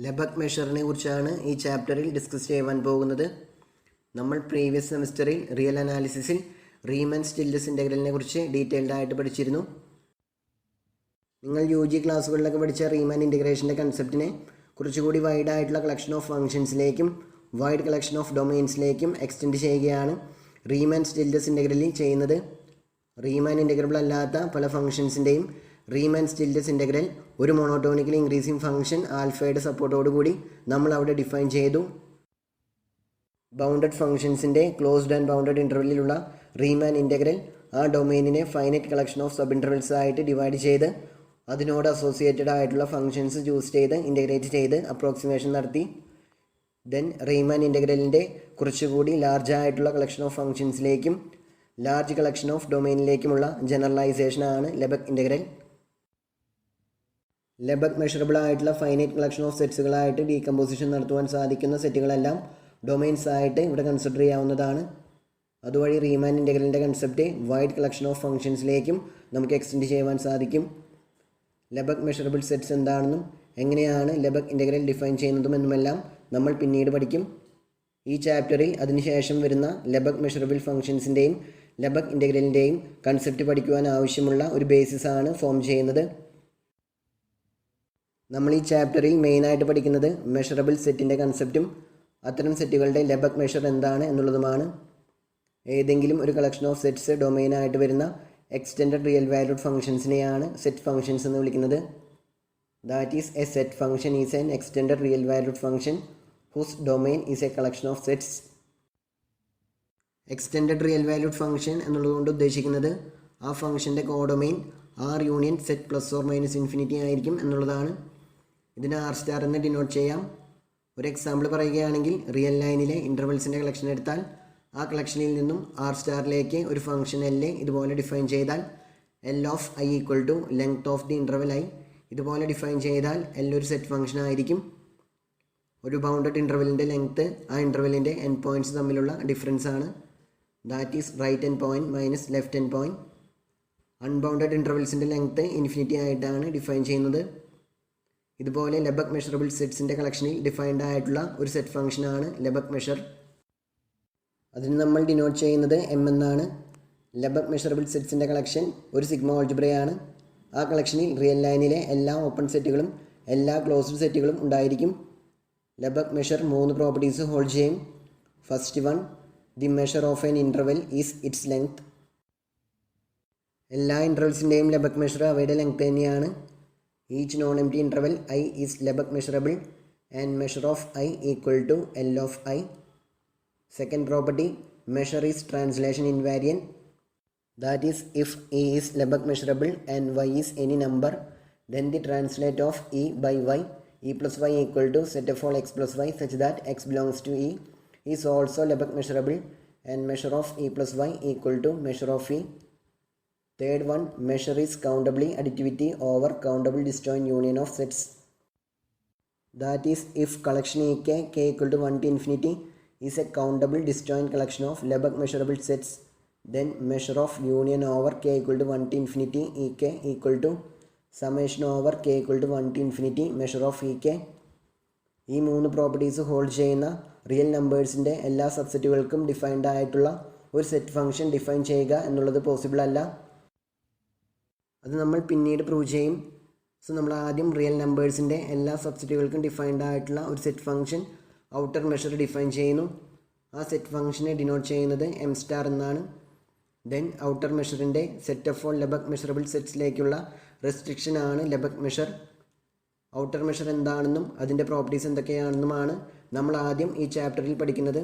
ലെബക് മെഷറിനെ കുറിച്ചാണ് ഈ ചാപ്റ്ററിൽ ഡിസ്കസ് ചെയ്യാൻ പോകുന്നത്. നമ്മൾ പ്രീവിയസ് സെമിസ്റ്ററിൽ റിയൽ അനാലിസിസിൽ റീമൻ സ്റ്റിൽസ് ഇൻ്റഗ്രലിനെ കുറിച്ച് ഡീറ്റെയിൽഡ് ആയിട്ട് പഠിച്ചിരുന്നു. നിങ്ങൾ UG ക്ലാസ്സുകളിലൊക്കെ പഠിച്ച റീമൻ ഇൻ്റഗ്രേഷൻ്റെ കൺസെപ്റ്റിനെ കുറച്ചുകൂടി വൈഡ് ആയിട്ടുള്ള കളക്ഷൻ ഓഫ് ഫംഗ്ഷൻസിലേക്കും വൈഡ് കളക്ഷൻ ഓഫ് ഡൊമെയിൻസിലേക്കും എക്സ്റ്റെൻഡ് ചെയ്യുകയാണ് റീമൻ സ്റ്റിൽസ് ഇൻ്റഗ്രലിൽ ചെയ്യുന്നത്. റീമൻ ഇൻ്റഗ്രബിൾ അല്ലാത്ത പല ഫംഗ്ഷൻസിൻ്റെയും റീമൻ സ്റ്റിൽസ് ഇൻ്റഗ്രൽ ഒരു മോണോട്ടോണിക്കലി ഇൻക്രീസിങ് ഫംഗ്ഷൻ ആൽഫയുടെ സപ്പോർട്ടോടുകൂടി നമ്മൾ അവിടെ ഡിഫൈൻ ചെയ്തു. ബൗണ്ടഡ് ഫംഗ്ഷൻസിൻ്റെ ക്ലോസ്ഡ് ആൻഡ് ബൗണ്ടഡ് ഇൻ്റർവെല്ലിലുള്ള റീമൻ ഇൻ്റഗ്രൽ ആ ഡൊമെയിനിനെ finite collection of sub intervals ആയിട്ട് ഡിവൈഡ് ചെയ്ത് അതിനോട് അസോസിയേറ്റഡ് ആയിട്ടുള്ള ഫംഗ്ഷൻസ് ചൂസ് ചെയ്ത് ഇൻ്റഗ്രേറ്റ് ചെയ്ത് അപ്രോക്സിമേഷൻ നടത്തി. ദെൻ റീമൻ ഇൻ്റഗ്രലിൻ്റെ കുറച്ചുകൂടി ലാർജ് ആയിട്ടുള്ള കളക്ഷൻ ഓഫ് ഫംഗ്ഷൻസിലേക്കും ലാർജ് കളക്ഷൻ ഓഫ് ഡൊമെയിനിലേക്കുമുള്ള ജനറലൈസേഷനാണ് ലെബക് ഇൻ്റഗ്രൽ. ലെബക് മെഷറബിൾ ആയിട്ടുള്ള ഫൈനൈറ്റ് കളക്ഷൻ ഓഫ് സെറ്റ്സുകളായിട്ട് ഡീകമ്പോസിഷൻ നടത്തുവാൻ സാധിക്കുന്ന സെറ്റുകളെല്ലാം ഡൊമെയിൻസ് ആയിട്ട് ഇവിടെ കൺസിഡർ ചെയ്യാവുന്നതാണ്. അതുവഴി റീമാൻ ഇൻ്റഗ്രലിൻ്റെ കൺസെപ്റ്റ് വൈഡ് കളക്ഷൻ ഓഫ് ഫംഗ്ഷൻസിലേക്കും നമുക്ക് എക്സ്റ്റെൻഡ് ചെയ്യുവാൻ സാധിക്കും. ലെബക് മെഷറബിൾ സെറ്റ്സ് എന്താണെന്നും എങ്ങനെയാണ് ലെബക് ഇൻ്റഗ്രൽ ഡിഫൈൻ ചെയ്യുന്നതും എന്നുമെല്ലാം നമ്മൾ പിന്നീട് പഠിക്കും. ഈ ചാപ്റ്ററിൽ അതിനുശേഷം വരുന്ന ലെബക് മെഷറബിൾ ഫംഗ്ഷൻസിൻ്റെയും ലെബക് ഇൻ്റഗ്രലിൻ്റെയും കൺസെപ്റ്റ് പഠിക്കുവാൻ ആവശ്യമുള്ള ഒരു ബേസിസ് ആണ് ഫോം ചെയ്യുന്നത്. നമ്മൾ ഈ ചാപ്റ്ററിൽ മെയിനായിട്ട് പഠിക്കുന്നത് മെഷറബിൾ സെറ്റിൻ്റെ കൺസെപ്റ്റും അത്തരം സെറ്റുകളുടെ ലെബക് മെഷർ എന്താണ് എന്നുള്ളതുമാണ്. ഏതെങ്കിലും ഒരു കളക്ഷൻ ഓഫ് സെറ്റ്സ് ഡൊമെയിനായിട്ട് വരുന്ന എക്സ്റ്റെൻഡഡ് റിയൽ വാല്യൂഡ് ഫംഗ്ഷൻസിനെയാണ് സെറ്റ് ഫംഗ്ഷൻസ് എന്ന് വിളിക്കുന്നത്. That is a set function is an extended real valued function whose domain is a collection of sets. Extended real valued function എന്നുള്ളതുകൊണ്ട് ഉദ്ദേശിക്കുന്നത് ആ ഫംഗ്ഷൻ്റെ codomain R union set plus or minus infinity ആയിരിക്കും എന്നുള്ളതാണ്. ഇതിന് R star എന്ന് denote ചെയ്യാം. ഒരു എക്സാമ്പിൾ പറയുകയാണെങ്കിൽ റിയൽ ലൈനിലെ ഇൻ്റർവെൽസിൻ്റെ കളക്ഷൻ എടുത്താൽ ആ കളക്ഷനിൽ നിന്നും ആർ സ്റ്റാറിലേക്ക് ഒരു ഫംഗ്ഷൻ L ഇതുപോലെ ഡിഫൈൻ ചെയ്താൽ L of I equal to length of the interval I ഇതുപോലെ ഡിഫൈൻ ചെയ്താൽ L ഒരു സെറ്റ് ഫംഗ്ഷൻ ആയിരിക്കും. ഒരു ബൗണ്ടഡ് ഇൻ്റർവെല്ലിൻ്റെ ലെങ്ത്ത് ആ ഇൻ്റർവെല്ലിൻ്റെ എൻഡ് പോയിൻറ്റ്സ് തമ്മിലുള്ള ഡിഫറൻസ് ആണ്. That is right end point minus left end point. Unbounded ഇൻ്റർവെൽസിൻ്റെ ലെങ്ത്ത് ഇൻഫിനിറ്റി ആയിട്ടാണ് ഡിഫൈൻ ചെയ്യുന്നത്. ഇതുപോലെ ലെബക് മെഷറബിൾ സെറ്റ്സിൻ്റെ കളക്ഷനിൽ ഡിഫൈൻഡ് ആയിട്ടുള്ള ഒരു സെറ്റ് ഫംഗ്ഷനാണ് ലെബക് മെഷർ. അതിന് നമ്മൾ ഡിനോട്ട് ചെയ്യുന്നത് M എന്നാണ്. ലെബക് മെഷറബിൾ സെറ്റ്സിൻ്റെ കളക്ഷൻ ഒരു സിഗ്മ ഓൾജിബ്രയാണ്. ആ കളക്ഷനിൽ റിയൽ ലൈനിലെ എല്ലാ ഓപ്പൺ സെറ്റുകളും എല്ലാ ക്ലോസ്ഡ് സെറ്റുകളും ഉണ്ടായിരിക്കും. ലെബക് മെഷർ 3 പ്രോപ്പർട്ടീസ് ഹോൾഡ് ചെയ്യും. First one, the measure of an interval is its length. എല്ലാ ഇൻ്റർവെൽസിൻ്റെയും ലെബക് മെഷർ അവയുടെ ലെങ്ത് തന്നെയാണ്. Each non empty interval I is Lebesgue measurable and measure of I equal to L of I. Second property, measure is translation invariant. That is, if E is Lebesgue measurable and Y is any number, then the translate of E by Y, E plus Y equal to set of all X plus Y such that X belongs to E is also Lebesgue measurable and measure of E plus Y equal to measure of E. Third one, measure is countably additivity over countable disjoint union of sets. That is, if collection EK K equal to 1 to infinity is a countable disjoint collection of Lebesgue measurable sets, then measure of union over K equal to 1 to infinity EK equal to summation over K equal to 1 to infinity measure of EK. ഈ 3 properties hold ചെയ്യുന്ന real നമ്പേഴ്സിൻ്റെ എല്ലാ സബ്സെറ്റുകൾക്കും defined ആയിട്ടുള്ള ഒരു set function define ചെയ്യുക എന്നുള്ളത് possible അല്ല. അത് നമ്മൾ പിന്നീട് പ്രൂവ് ചെയ്യും. സോ നമ്മൾ ആദ്യം റിയൽ നമ്പേഴ്സിൻ്റെ എല്ലാ സബ്സെറ്റുകൾക്കും ഡിഫൈൻഡ് ആയിട്ടുള്ള ഒരു set function outer measure define ചെയ്യുന്നു. ആ സെറ്റ് ഫംഗ്ഷനെ ഡിനോട്ട് ചെയ്യുന്നത് M സ്റ്റാർ എന്നാണ്. ദെൻ ഔട്ടർ മെഷറിൻ്റെ set of all Lebesgue measurable സെറ്റ്സിലേക്കുള്ള റെസ്ട്രിക്ഷൻ ആണ് ലെബക് മെഷർ. ഔട്ടർ മെഷർ എന്താണെന്നും അതിൻ്റെ പ്രോപ്പർട്ടീസ് എന്തൊക്കെയാണെന്നുമാണ് നമ്മൾ ആദ്യം ഈ ചാപ്റ്ററിൽ പഠിക്കുന്നത്.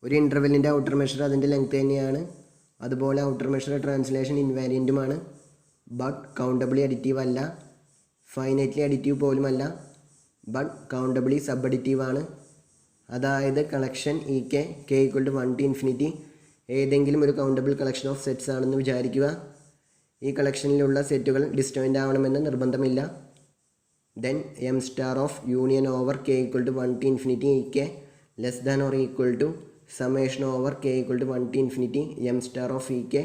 ഒരു ഇൻ്റർവെല്ലിൻ്റെ ഔട്ടർ മെഷർ അതിൻ്റെ ലെങ്ത് തന്നെയാണ്. അതുപോലെ ഔട്ടർ മെഷർ ട്രാൻസ്ലേഷൻ ഇൻവാരിയൻറ്റുമാണ്. ബട്ട് കൗണ്ടബിളി അഡിറ്റീവ് അല്ല, ഫൈനൈറ്റ്ലി അഡിറ്റീവ് പോലുമല്ല, ബട്ട് കൗണ്ടബിളി സബ് അഡിറ്റീവ് ആണ്. അതായത് collection EK K equal to 1 to infinity ഏതെങ്കിലും ഒരു കൗണ്ടബിൾ കളക്ഷൻ ഓഫ് സെറ്റ്സ് ആണെന്ന് വിചാരിക്കുക. ഈ കളക്ഷനിലുള്ള സെറ്റുകൾ ഡിസ്റ്റോയിൻ്റ് ആവണമെന്ന് നിർബന്ധമില്ല. Then M star of union over K equal to 1 to infinity EK less than or equal to summation over K equal to 1 to infinity M star of EK.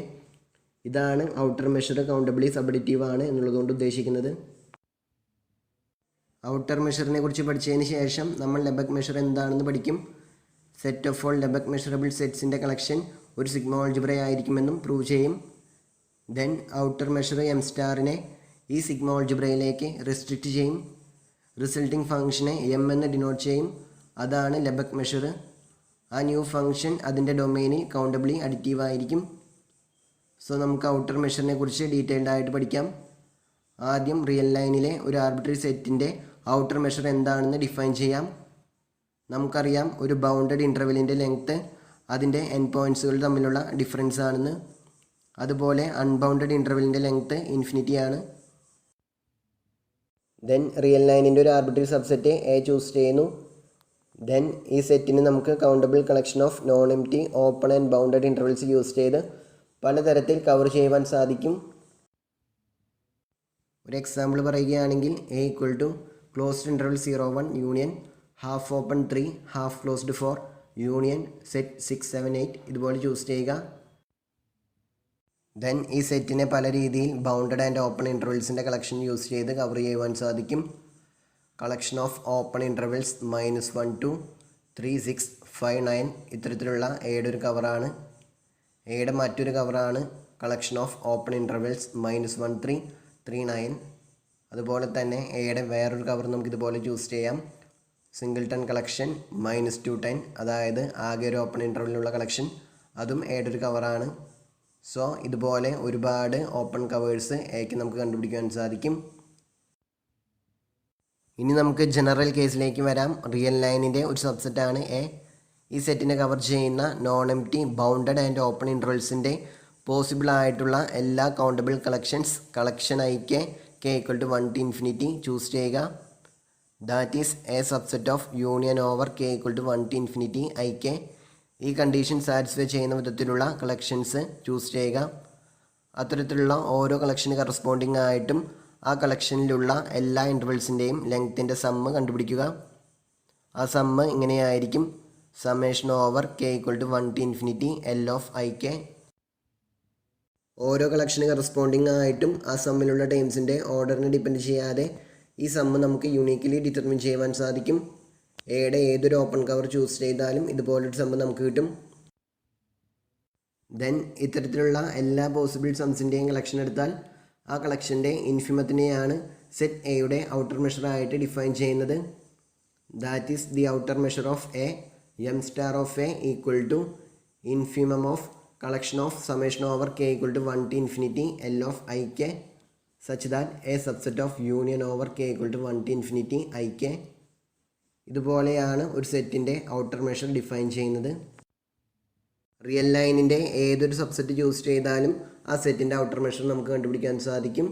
ഇതാണ് outer measure countably sub additive ആണ് എന്നുള്ളതുകൊണ്ട് ഉദ്ദേശിക്കുന്നത്. Outer മെഷറിനെ കുറിച്ച് പഠിച്ചതിന് ശേഷം നമ്മൾ ലെബക് measure എന്താണെന്ന് പഠിക്കും. Set of all Lebesgue measurable സെറ്റ്സിൻ്റെ കളക്ഷൻ ഒരു സിഗ്മ ആൾജിബ്ര ആയിരിക്കുമെന്നും പ്രൂവ് ചെയ്യും. ദെൻ ഔട്ടർ മെഷർ എം സ്റ്റാറിനെ ഈ സിഗ്മ ആൾജിബ്രയിലേക്ക് റെസ്ട്രിക്റ്റ് ചെയ്യും. റിസൾട്ടിംഗ് ഫംഗ്ഷനെ എം എന്ന് ഡിനോട്ട് ചെയ്യും. അതാണ് ലെബക് മെഷർ. ആ ന്യൂ ഫംഗ്ഷൻ അതിൻ്റെ ഡൊമെയിനിൽ കൗണ്ടബിളി അഡിറ്റീവ് ആയിരിക്കും. സോ നമുക്ക് ഔട്ടർ മെഷറിനെ കുറിച്ച് ഡീറ്റെയിൽഡ് ആയിട്ട് പഠിക്കാം. ആദ്യം റിയൽ ലൈനിലെ ഒരു ആർബിട്രറി സെറ്റിൻ്റെ ഔട്ടർ മെഷർ എന്താണെന്ന് ഡിഫൈൻ ചെയ്യാം. നമുക്കറിയാം ഒരു ബൗണ്ടഡ് ഇൻ്റർവെല്ലിൻ്റെ ലെങ്ത്ത് അതിൻ്റെ എൻഡ് പോയിൻറ്റ്സുകൾ തമ്മിലുള്ള ഡിഫറൻസ് ആണെന്ന്. അതുപോലെ അൺബൗണ്ടഡ് ഇൻ്റർവെല്ലിൻ്റെ ലെങ്ത്ത് ഇൻഫിനിറ്റി ആണ്. ദെൻ റിയൽ ലൈനിൻ്റെ ഒരു ആർബിട്രറി സബ്സെറ്റ് എ ചൂസ് ചെയ്യുന്നു. ദെൻ ഈ സെറ്റിന് നമുക്ക് countable collection of non empty open and bounded intervals use ചെയ്ത് പലതരത്തിൽ കവർ ചെയ്യുവാൻ സാധിക്കും. ഒരു എക്സാമ്പിൾ പറയുകയാണെങ്കിൽ A equal to closed interval 0-1 union half open 3 half closed 4 union set 6-7-8 ഇതുപോലെ ചൂസ് ചെയ്യുക. ദെൻ ഈ സെറ്റിനെ പല രീതിയിൽ ബൗണ്ടഡ് ആൻഡ് ഓപ്പൺ ഇൻ്റർവെൽസിൻ്റെ കളക്ഷൻ യൂസ് ചെയ്ത് കവർ ചെയ്യുവാൻ സാധിക്കും. Collection of open intervals -1 to 3 6 5 9 ഇത്തരത്തിലുള്ള എയുടെ ഒരു കവറാണ്. എയുടെ മറ്റൊരു കവറാണ് കളക്ഷൻ ഓഫ് ഓപ്പൺ ഇൻ്റർവെൽസ് -1 3 3 9. അതുപോലെ തന്നെ എയുടെ വേറൊരു കവർ നമുക്ക് ഇതുപോലെ ചൂസ് ചെയ്യാം. സിംഗിൾട്ടൺ കളക്ഷൻ -2 10, അതായത് ആകെ ഒരു ഓപ്പൺ ഇൻ്റർവെല്ലിലുള്ള കളക്ഷൻ, അതും എയുടെ ഒരു കവറാണ്. സോ ഇതുപോലെ ഒരുപാട് ഓപ്പൺ കവേഴ്സ് എക്ക് നമുക്ക് കണ്ടുപിടിക്കാൻ സാധിക്കും. ഇനി നമുക്ക് ജനറൽ കേസിലേക്ക് വരാം. റിയൽ ലൈനിൻ്റെ ഒരു സബ്സെറ്റാണ് എ. ഈ സെറ്റിനെ കവർ ചെയ്യുന്ന non empty bounded and open ഇൻ്റർവെൽസിൻ്റെ പോസിബിൾ ആയിട്ടുള്ള എല്ലാ countable collection I k k equal to 1 to infinity choose ചെയ്യുക. That is a subset of union over k equal to 1 to infinity I k. ഈ കണ്ടീഷൻ സാറ്റിസ്ഫൈ ചെയ്യുന്ന വിധത്തിലുള്ള collections choose ചെയ്യുക. അത്തരത്തിലുള്ള ഓരോ കളക്ഷന് കറസ്പോണ്ടിങ് ആയിട്ടും ആ കളക്ഷനിലുള്ള എല്ലാ ഇൻ്റർവെൽസിൻ്റെയും ലെങ്ത്തിൻ്റെ സമ്മ് കണ്ടുപിടിക്കുക. ആ സമ്മ് ഇങ്ങനെയായിരിക്കും: summation over k equal to 1 to infinity L of ik. ഓരോ കളക്ഷന് കറസ്പോണ്ടിങ് ആയിട്ടും ആ സമ്മിലുള്ള ടേംസിൻ്റെ ഓർഡറിനെ ഡിപ്പെൻഡ് ചെയ്യാതെ ഈ സമ്മ് നമുക്ക് യുണീക്കലി ഡിറ്റർമിൻ ചെയ്യുവാൻ സാധിക്കും. എയുടെ ഏതൊരു ഓപ്പൺ കവർ ചൂസ് ചെയ്താലും ഇതുപോലൊരു സമ്മ് നമുക്ക് കിട്ടും. ദെൻ ഇത്തരത്തിലുള്ള എല്ലാ പോസിബിൾ സംസിൻ്റെയും കളക്ഷൻ എടുത്താൽ ആ കളക്ഷൻ്റെ ഇൻഫിമത്തിനെയാണ് സെറ്റ് എയുടെ ഔട്ടർ മെഷറായിട്ട് ഡിഫൈൻ ചെയ്യുന്നത്. That is the outer measure of A M star of A equal to infimum of collection of summation over k equal to 1 to infinity L of ik such that A subset of union over k equal to 1 to infinity ik. ഇതുപോലെയാണ് ഒരു സെറ്റിൻ്റെ outer measure define ചെയ്യുന്നത്. Real ലൈനിൻ്റെ ഏതൊരു subset choose ചെയ്താലും ആ സെറ്റിൻ്റെ outer measure നമുക്ക് കണ്ടുപിടിക്കാൻ സാധിക്കും.